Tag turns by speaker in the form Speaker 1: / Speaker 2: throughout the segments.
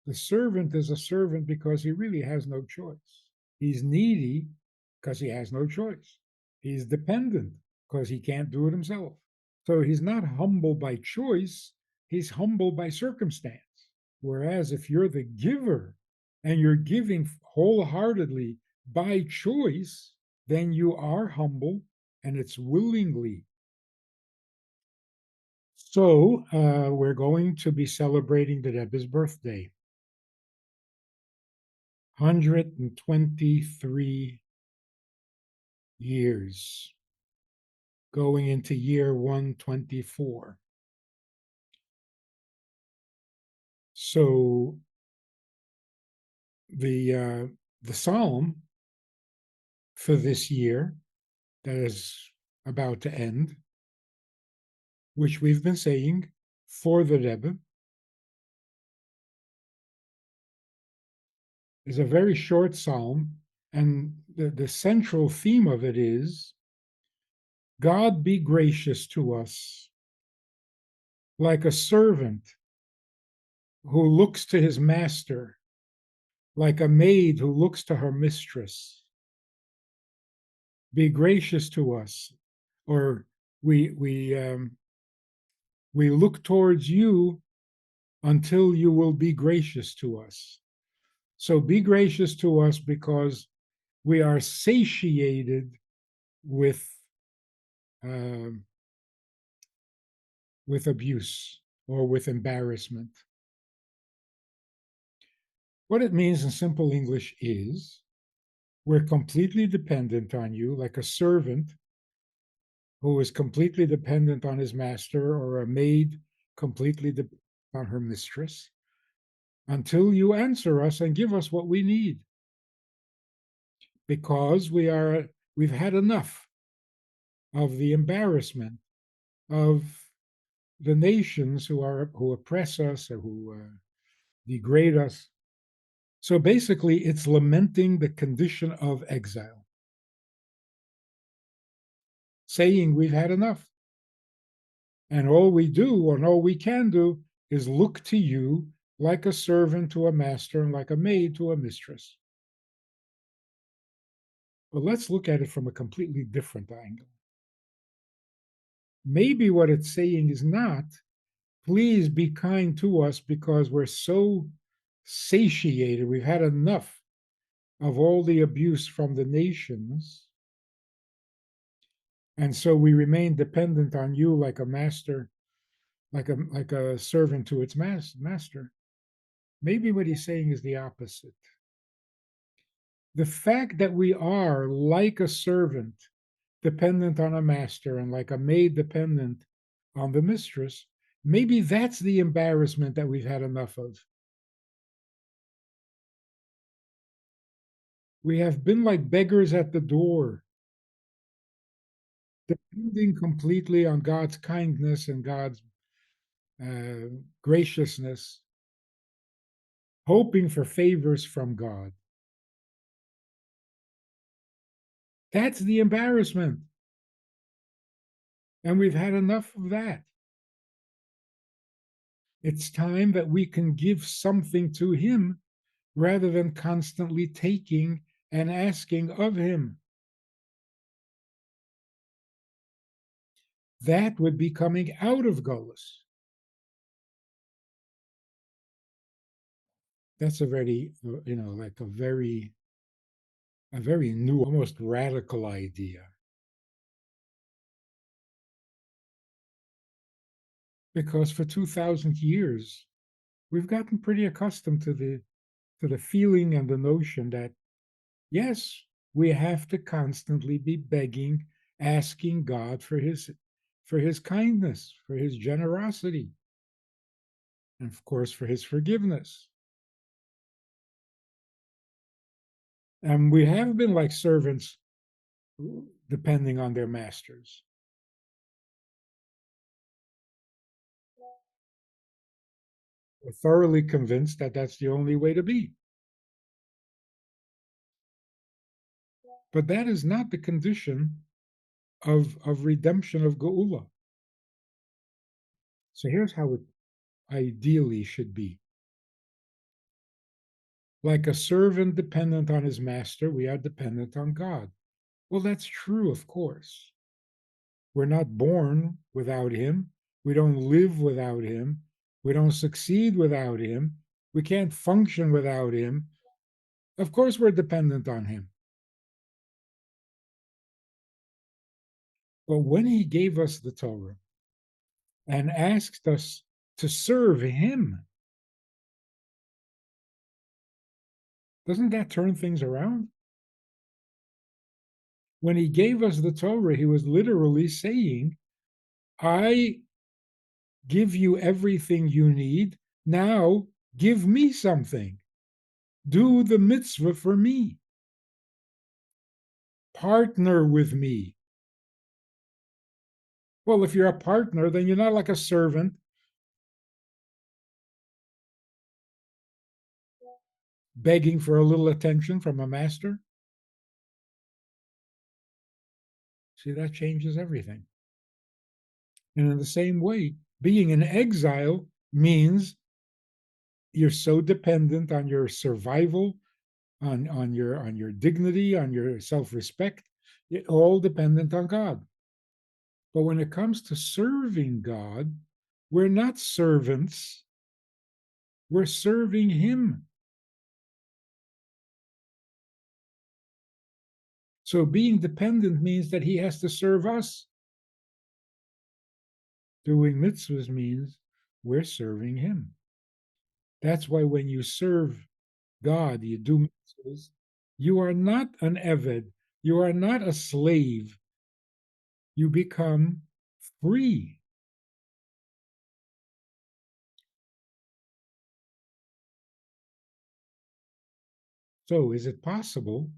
Speaker 1: The servant is a servant because he really has no choice. He's needy because he has no choice. He's dependent because he can't do it himself. So he's not humble by choice, he's humble by circumstance. Whereas if you're the giver and you're giving wholeheartedly by choice, then you are humble and it's willingly. So we're going to be celebrating the Rebbe's birthday. 123 years, going into year 124. So the psalm for this year that is about to end, which we've been saying for the Rebbe, is a very short psalm, and the central theme of it is God be gracious to us like a servant who looks to his master, like a maid who looks to her mistress. Be gracious to us, or we we um, we look towards you until you will be gracious to us. So be gracious to us because we are satiated with um, with abuse or with embarrassment. What it means in simple English is we're completely dependent on you, like a servant who is completely dependent on his master, or a maid completely dependent on her mistress, until you answer us and give us what we need. Because we've had enough of the embarrassment of the nations who oppress us or who degrade us. So basically, it's lamenting the condition of exile, saying we've had enough. And all we do, and all we can do, is look to you like a servant to a master and like a maid to a mistress. But let's look at it from a completely different angle. Maybe what it's saying is not, please be kind to us because we're so satiated, we've had enough of all the abuse from the nations. And so we remain dependent on you like a master, like a servant to its master. Maybe what he's saying is the opposite. The fact that we are like a servant dependent on a master and like a maid dependent on the mistress, maybe that's the embarrassment that we've had enough of. We have been like beggars at the door, depending completely on God's kindness and God's uh, graciousness, hoping for favors from God. That's the embarrassment. And we've had enough of that. It's time that we can give something to Him rather than constantly taking and asking of Him. That would be coming out of Gullus. That's a very, like a very new, almost radical idea. Because for 2,000 years, we've gotten pretty accustomed to the feeling and the notion that, yes, we have to constantly be begging, asking God for his kindness, for his generosity, and of course for his forgiveness. And we have been like servants depending on their masters. We're thoroughly convinced that that's the only way to be. But that is not the condition of redemption of Geula. So here's how it ideally should be. Like a servant dependent on his master, we are dependent on God. Well, that's true, of course. We're not born without him. We don't live without him. We don't succeed without him. We can't function without him. Of course, we're dependent on him. But when he gave us the Torah and asked us to serve him, doesn't that turn things around? When he gave us the Torah, he was literally saying, I give you everything you need. Now give me something. Do the mitzvah for me. Partner with me. Well, if you're a partner, then you're not like a servant begging for a little attention from a master. See, that changes everything. And in the same way, being in exile means you're so dependent on your survival, on your dignity, on your self-respect, all dependent on God. But when it comes to serving God, we're not servants, we're serving him. So being dependent means that he has to serve us. Doing mitzvahs means we're serving him. That's why when you serve God, you do mitzvahs, you are not an eved, you are not a slave, you become free. So is it possible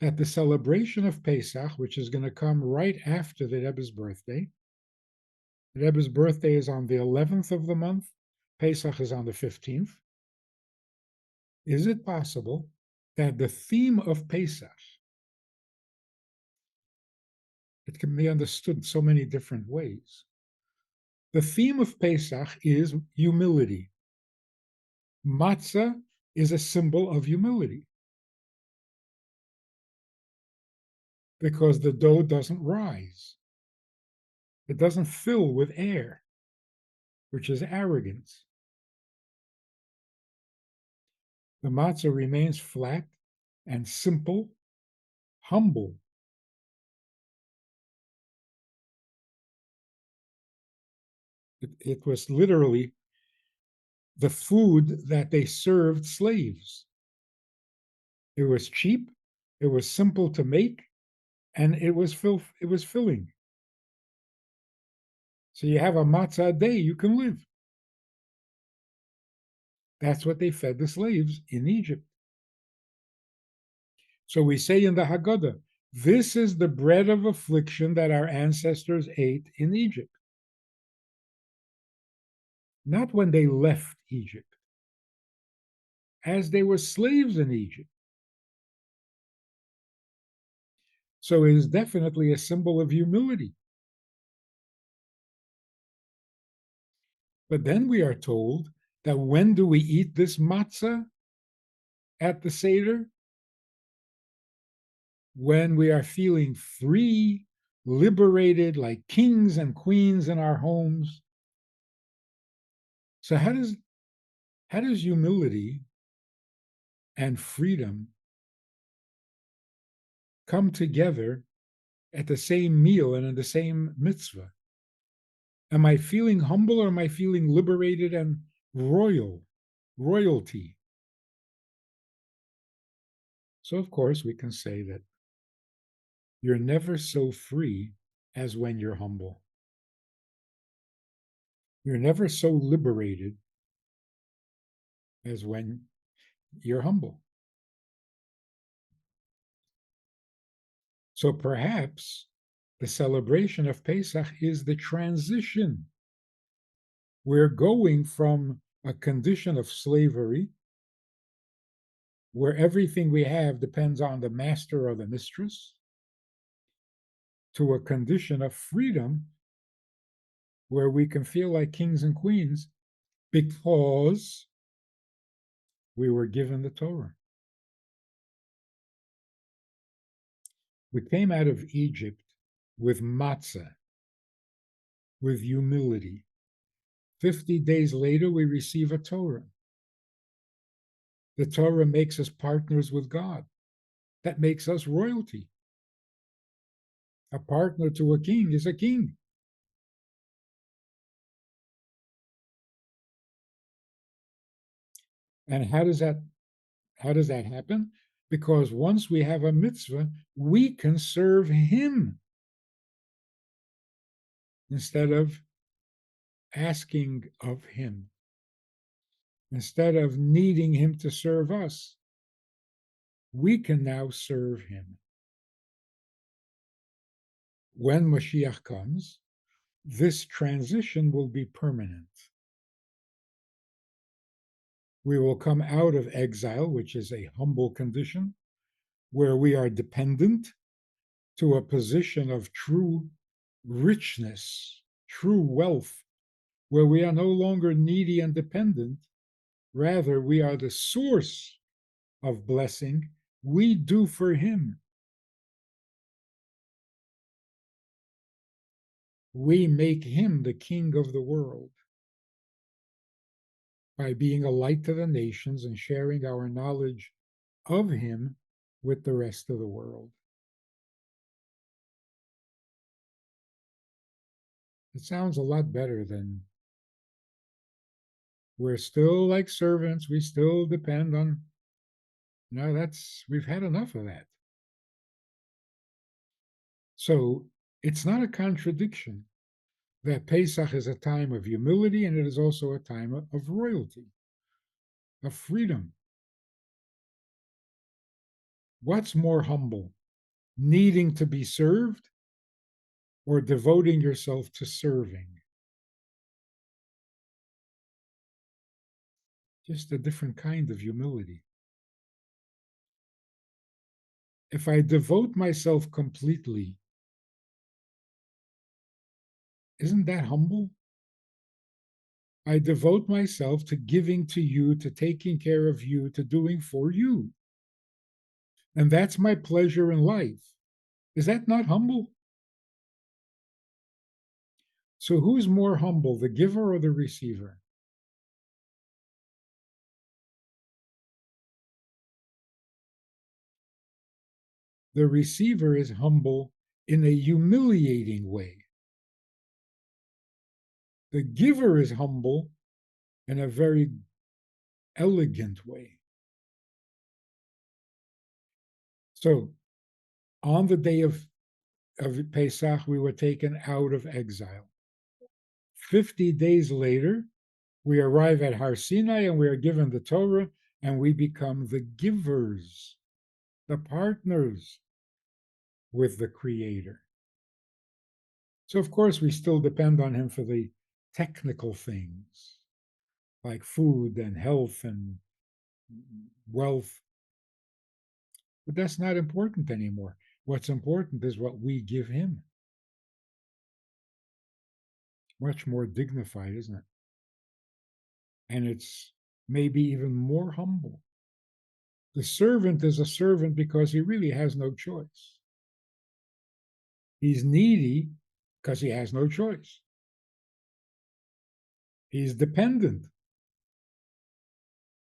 Speaker 1: that the celebration of Pesach, which is going to come right after the Rebbe's birthday, the Rebbe's birthday is on the 11th of the month, Pesach is on the 15th, is it possible that the theme of Pesach, it can be understood so many different ways. The theme of Pesach is humility. Matzah is a symbol of humility because the dough doesn't rise. It doesn't fill with air, which is arrogance. The matzah remains flat and simple, humble. It was literally the food that they served slaves. It was cheap, it was simple to make, and it was filling. So you have a matzah a day, you can live. That's what they fed the slaves in Egypt. So we say in the Haggadah, this is the bread of affliction that our ancestors ate in Egypt. Not when they left Egypt, as they were slaves in Egypt. So it is definitely a symbol of humility. But then we are told that when do we eat this matzah at the Seder? When we are feeling free, liberated, like kings and queens in our homes. So how does humility and freedom come together at the same meal and in the same mitzvah? Am I feeling humble or am I feeling liberated and royalty? So, of course, we can say that you're never so free as when you're humble. You're never so liberated as when you're humble. So perhaps the celebration of Pesach is the transition. We're going from a condition of slavery where everything we have depends on the master or the mistress to a condition of freedom where we can feel like kings and queens because We were given the Torah. We came out of Egypt with matzah, with humility. 50 days later, we receive a Torah. The Torah makes us partners with God. That makes us royalty. A partner to a king is a king. And how does that happen? Because once we have a mitzvah, we can serve him instead of asking of him, instead of needing him to serve us. We can now serve him. When Mashiach comes, this transition will be permanent. We will come out of exile, which is a humble condition, where we are dependent, to a position of true richness, true wealth, where we are no longer needy and dependent. Rather, we are the source of blessing. We do for him. We make him the king of the world by being a light to the nations and sharing our knowledge of him with the rest of the world. It sounds a lot better than we're still like servants. We still depend on, we've had enough of that. So it's not a contradiction that Pesach is a time of humility and it is also a time of royalty, of freedom. What's more humble, needing to be served or devoting yourself to serving? Just a different kind of humility. If I devote myself completely, isn't that humble? I devote myself to giving to you, to taking care of you, to doing for you. And that's my pleasure in life. Is that not humble? So who's more humble, the giver or the receiver? The receiver is humble in a humiliating way. The giver is humble in a very elegant way. So on the day of Pesach, we were taken out of exile. 50 days later, we arrive at Har Sinai and we are given the Torah and we become the givers, the partners with the Creator. So, of course, we still depend on him for the technical things like food and health and wealth. But that's not important anymore. What's important is what we give him. Much more dignified, isn't it? And it's maybe even more humble. The servant is a servant because he really has no choice. He's needy because he has no choice. He's dependent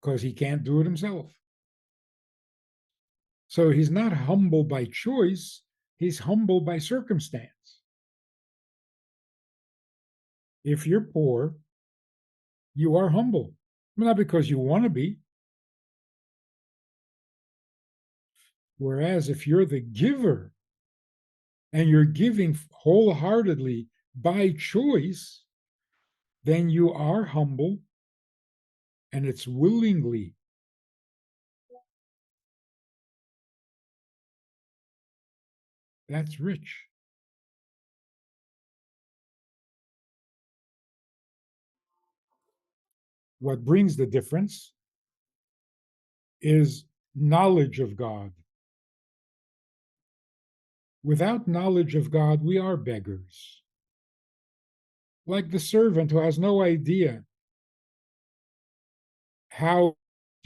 Speaker 1: because he can't do it himself. So he's not humble by choice, he's humble by circumstance. If you're poor, you are humble, not because you want to be. Whereas if you're the giver and you're giving wholeheartedly by choice, then you are humble and it's willingly. That's rich. What brings the difference is knowledge of God. Without knowledge of God, we are beggars. Like the servant who has no idea how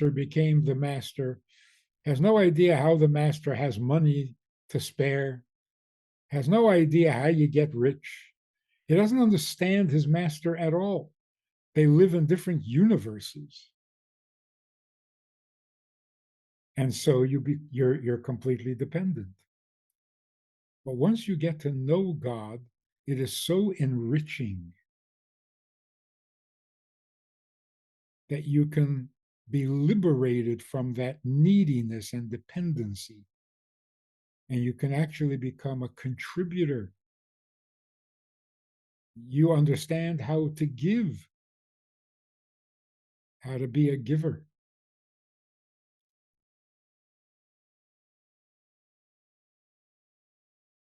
Speaker 1: became the master, has no idea how the master has money to spare, has no idea how you get rich. He doesn't understand his master at all. They live in different universes. And so you're completely dependent. But once you get to know God, it is so enriching that you can be liberated from that neediness and dependency. And you can actually become a contributor. You understand how to give, how to be a giver.